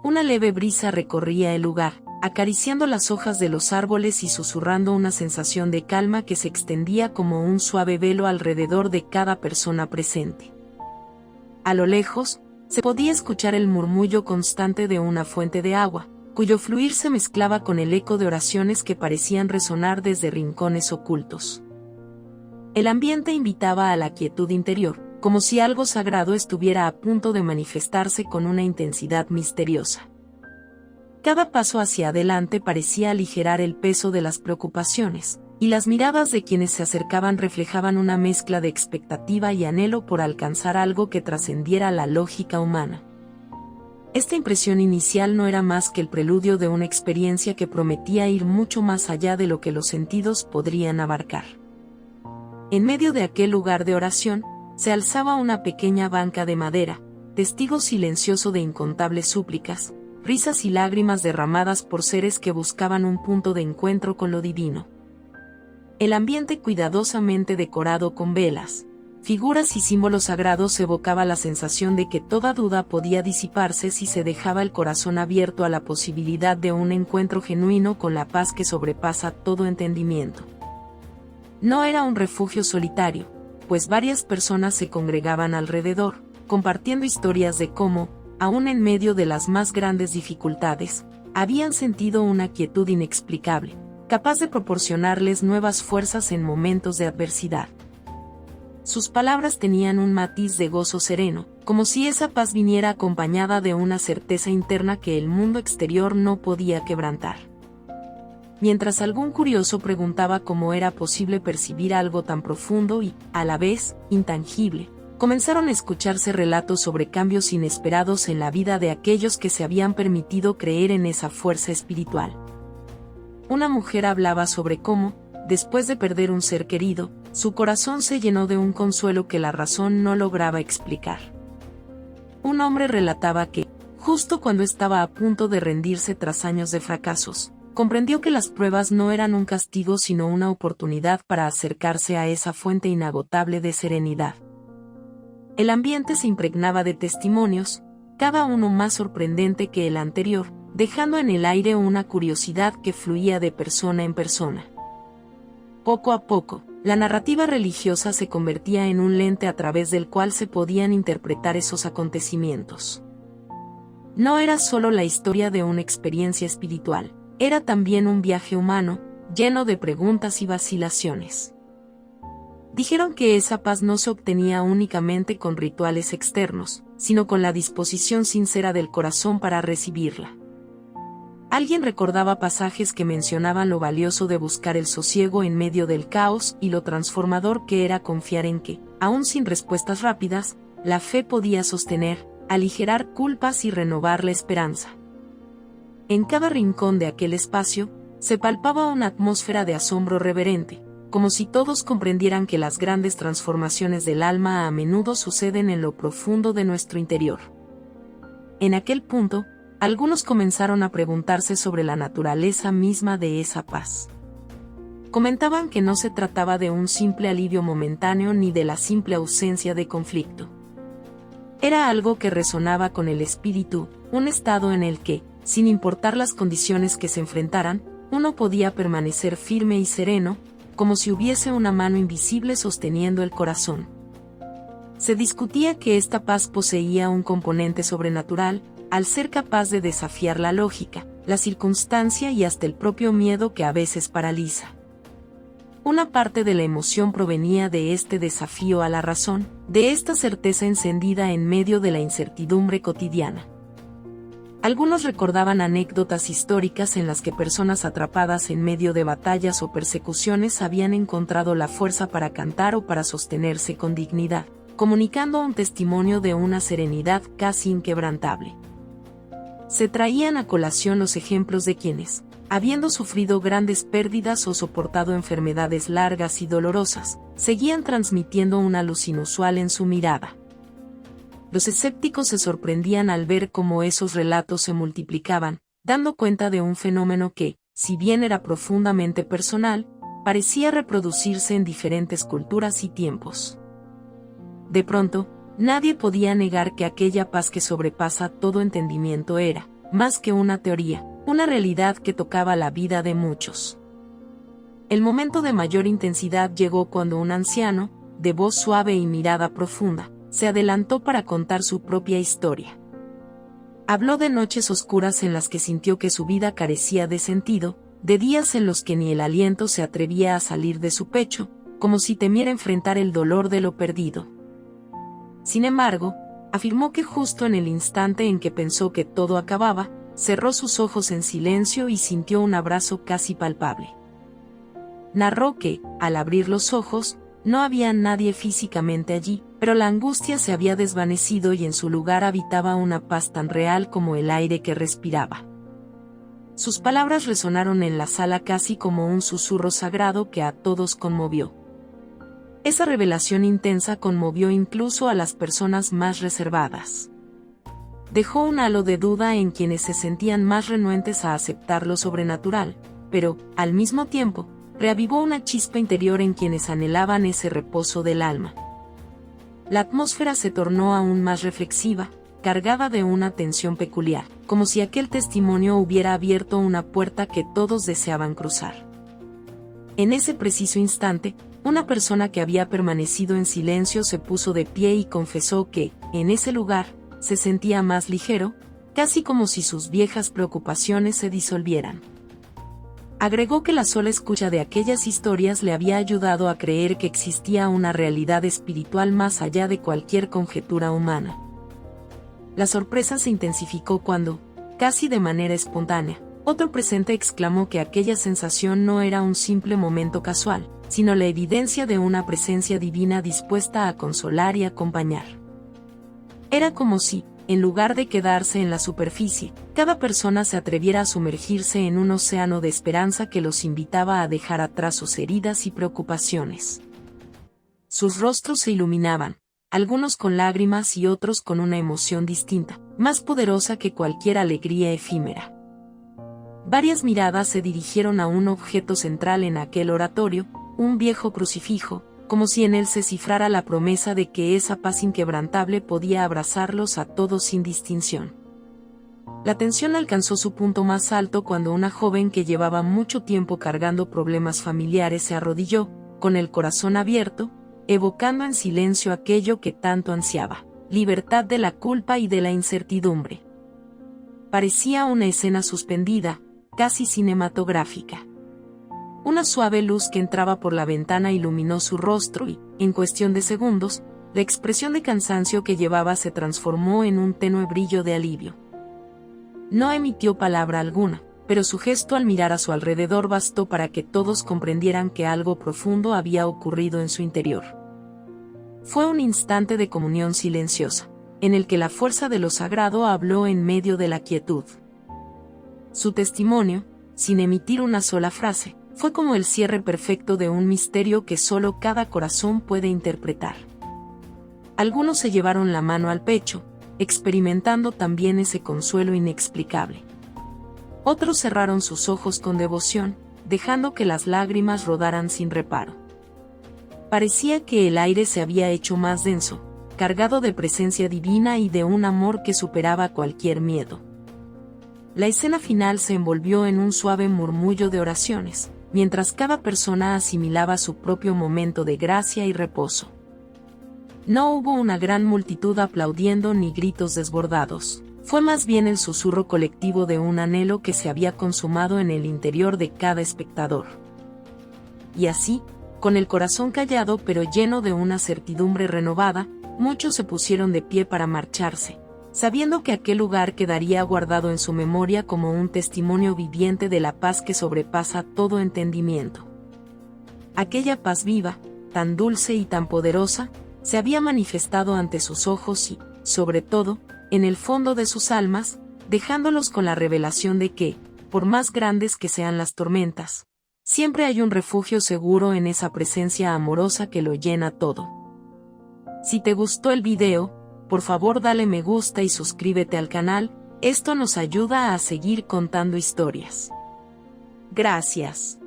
Una leve brisa recorría el lugar, acariciando las hojas de los árboles y susurrando una sensación de calma que se extendía como un suave velo alrededor de cada persona presente. A lo lejos, se podía escuchar el murmullo constante de una fuente de agua, cuyo fluir se mezclaba con el eco de oraciones que parecían resonar desde rincones ocultos. El ambiente invitaba a la quietud interior, como si algo sagrado estuviera a punto de manifestarse con una intensidad misteriosa. Cada paso hacia adelante parecía aligerar el peso de las preocupaciones, y las miradas de quienes se acercaban reflejaban una mezcla de expectativa y anhelo por alcanzar algo que trascendiera la lógica humana. Esta impresión inicial no era más que el preludio de una experiencia que prometía ir mucho más allá de lo que los sentidos podrían abarcar. En medio de aquel lugar de oración, se alzaba una pequeña banca de madera, testigo silencioso de incontables súplicas, risas y lágrimas derramadas por seres que buscaban un punto de encuentro con lo divino. El ambiente cuidadosamente decorado con velas, figuras y símbolos sagrados evocaba la sensación de que toda duda podía disiparse si se dejaba el corazón abierto a la posibilidad de un encuentro genuino con la paz que sobrepasa todo entendimiento. No era un refugio solitario, pues varias personas se congregaban alrededor, compartiendo historias de cómo, aún en medio de las más grandes dificultades, habían sentido una quietud inexplicable, capaz de proporcionarles nuevas fuerzas en momentos de adversidad. Sus palabras tenían un matiz de gozo sereno, como si esa paz viniera acompañada de una certeza interna que el mundo exterior no podía quebrantar. Mientras algún curioso preguntaba cómo era posible percibir algo tan profundo y, a la vez, intangible, comenzaron a escucharse relatos sobre cambios inesperados en la vida de aquellos que se habían permitido creer en esa fuerza espiritual. Una mujer hablaba sobre cómo, después de perder un ser querido, su corazón se llenó de un consuelo que la razón no lograba explicar. Un hombre relataba que, justo cuando estaba a punto de rendirse tras años de fracasos, comprendió que las pruebas no eran un castigo sino una oportunidad para acercarse a esa fuente inagotable de serenidad. El ambiente se impregnaba de testimonios, cada uno más sorprendente que el anterior, dejando en el aire una curiosidad que fluía de persona en persona. Poco a poco, la narrativa religiosa se convertía en un lente a través del cual se podían interpretar esos acontecimientos. No era solo la historia de una experiencia espiritual, era también un viaje humano, lleno de preguntas y vacilaciones. Dijeron que esa paz no se obtenía únicamente con rituales externos, sino con la disposición sincera del corazón para recibirla. Alguien recordaba pasajes que mencionaban lo valioso de buscar el sosiego en medio del caos y lo transformador que era confiar en que, aun sin respuestas rápidas, la fe podía sostener, aligerar culpas y renovar la esperanza. En cada rincón de aquel espacio, se palpaba una atmósfera de asombro reverente, como si todos comprendieran que las grandes transformaciones del alma a menudo suceden en lo profundo de nuestro interior. En aquel punto, algunos comenzaron a preguntarse sobre la naturaleza misma de esa paz. Comentaban que no se trataba de un simple alivio momentáneo ni de la simple ausencia de conflicto. Era algo que resonaba con el espíritu, un estado en el que, sin importar las condiciones que se enfrentaran, uno podía permanecer firme y sereno, como si hubiese una mano invisible sosteniendo el corazón. Se discutía que esta paz poseía un componente sobrenatural, al ser capaz de desafiar la lógica, la circunstancia y hasta el propio miedo que a veces paraliza. Una parte de la emoción provenía de este desafío a la razón, de esta certeza encendida en medio de la incertidumbre cotidiana. Algunos recordaban anécdotas históricas en las que personas atrapadas en medio de batallas o persecuciones habían encontrado la fuerza para cantar o para sostenerse con dignidad, comunicando un testimonio de una serenidad casi inquebrantable. Se traían a colación los ejemplos de quienes, habiendo sufrido grandes pérdidas o soportado enfermedades largas y dolorosas, seguían transmitiendo una luz inusual en su mirada. Los escépticos se sorprendían al ver cómo esos relatos se multiplicaban, dando cuenta de un fenómeno que, si bien era profundamente personal, parecía reproducirse en diferentes culturas y tiempos. De pronto, nadie podía negar que aquella paz que sobrepasa todo entendimiento era, más que una teoría, una realidad que tocaba la vida de muchos. El momento de mayor intensidad llegó cuando un anciano, de voz suave y mirada profunda, se adelantó para contar su propia historia. Habló de noches oscuras en las que sintió que su vida carecía de sentido, de días en los que ni el aliento se atrevía a salir de su pecho, como si temiera enfrentar el dolor de lo perdido. Sin embargo, afirmó que justo en el instante en que pensó que todo acababa, cerró sus ojos en silencio y sintió un abrazo casi palpable. Narró que, al abrir los ojos, no había nadie físicamente allí, pero la angustia se había desvanecido y en su lugar habitaba una paz tan real como el aire que respiraba. Sus palabras resonaron en la sala casi como un susurro sagrado que a todos conmovió. Esa revelación intensa conmovió incluso a las personas más reservadas. Dejó un halo de duda en quienes se sentían más renuentes a aceptar lo sobrenatural, pero, al mismo tiempo, reavivó una chispa interior en quienes anhelaban ese reposo del alma. La atmósfera se tornó aún más reflexiva, cargada de una tensión peculiar, como si aquel testimonio hubiera abierto una puerta que todos deseaban cruzar. En ese preciso instante, una persona que había permanecido en silencio se puso de pie y confesó que, en ese lugar, se sentía más ligero, casi como si sus viejas preocupaciones se disolvieran. Agregó que la sola escucha de aquellas historias le había ayudado a creer que existía una realidad espiritual más allá de cualquier conjetura humana. La sorpresa se intensificó cuando, casi de manera espontánea, otro presente exclamó que aquella sensación no era un simple momento casual, sino la evidencia de una presencia divina dispuesta a consolar y acompañar. Era como si, en lugar de quedarse en la superficie, cada persona se atreviera a sumergirse en un océano de esperanza que los invitaba a dejar atrás sus heridas y preocupaciones. Sus rostros se iluminaban, algunos con lágrimas y otros con una emoción distinta, más poderosa que cualquier alegría efímera. Varias miradas se dirigieron a un objeto central en aquel oratorio, un viejo crucifijo, como si en él se cifrara la promesa de que esa paz inquebrantable podía abrazarlos a todos sin distinción. La tensión alcanzó su punto más alto cuando una joven que llevaba mucho tiempo cargando problemas familiares se arrodilló, con el corazón abierto, evocando en silencio aquello que tanto ansiaba: libertad de la culpa y de la incertidumbre. Parecía una escena suspendida, casi cinematográfica. Una suave luz que entraba por la ventana iluminó su rostro y, en cuestión de segundos, la expresión de cansancio que llevaba se transformó en un tenue brillo de alivio. No emitió palabra alguna, pero su gesto al mirar a su alrededor bastó para que todos comprendieran que algo profundo había ocurrido en su interior. Fue un instante de comunión silenciosa, en el que la fuerza de lo sagrado habló en medio de la quietud. Su testimonio, sin emitir una sola frase, fue como el cierre perfecto de un misterio que solo cada corazón puede interpretar. Algunos se llevaron la mano al pecho, experimentando también ese consuelo inexplicable. Otros cerraron sus ojos con devoción, dejando que las lágrimas rodaran sin reparo. Parecía que el aire se había hecho más denso, cargado de presencia divina y de un amor que superaba cualquier miedo. La escena final se envolvió en un suave murmullo de oraciones, mientras cada persona asimilaba su propio momento de gracia y reposo. No hubo una gran multitud aplaudiendo ni gritos desbordados, fue más bien el susurro colectivo de un anhelo que se había consumado en el interior de cada espectador. Y así, con el corazón callado pero lleno de una certidumbre renovada, muchos se pusieron de pie para marcharse, sabiendo que aquel lugar quedaría guardado en su memoria como un testimonio viviente de la paz que sobrepasa todo entendimiento. Aquella paz viva, tan dulce y tan poderosa, se había manifestado ante sus ojos y, sobre todo, en el fondo de sus almas, dejándolos con la revelación de que, por más grandes que sean las tormentas, siempre hay un refugio seguro en esa presencia amorosa que lo llena todo. Si te gustó el video, por favor dale me gusta y suscríbete al canal, esto nos ayuda a seguir contando historias. Gracias.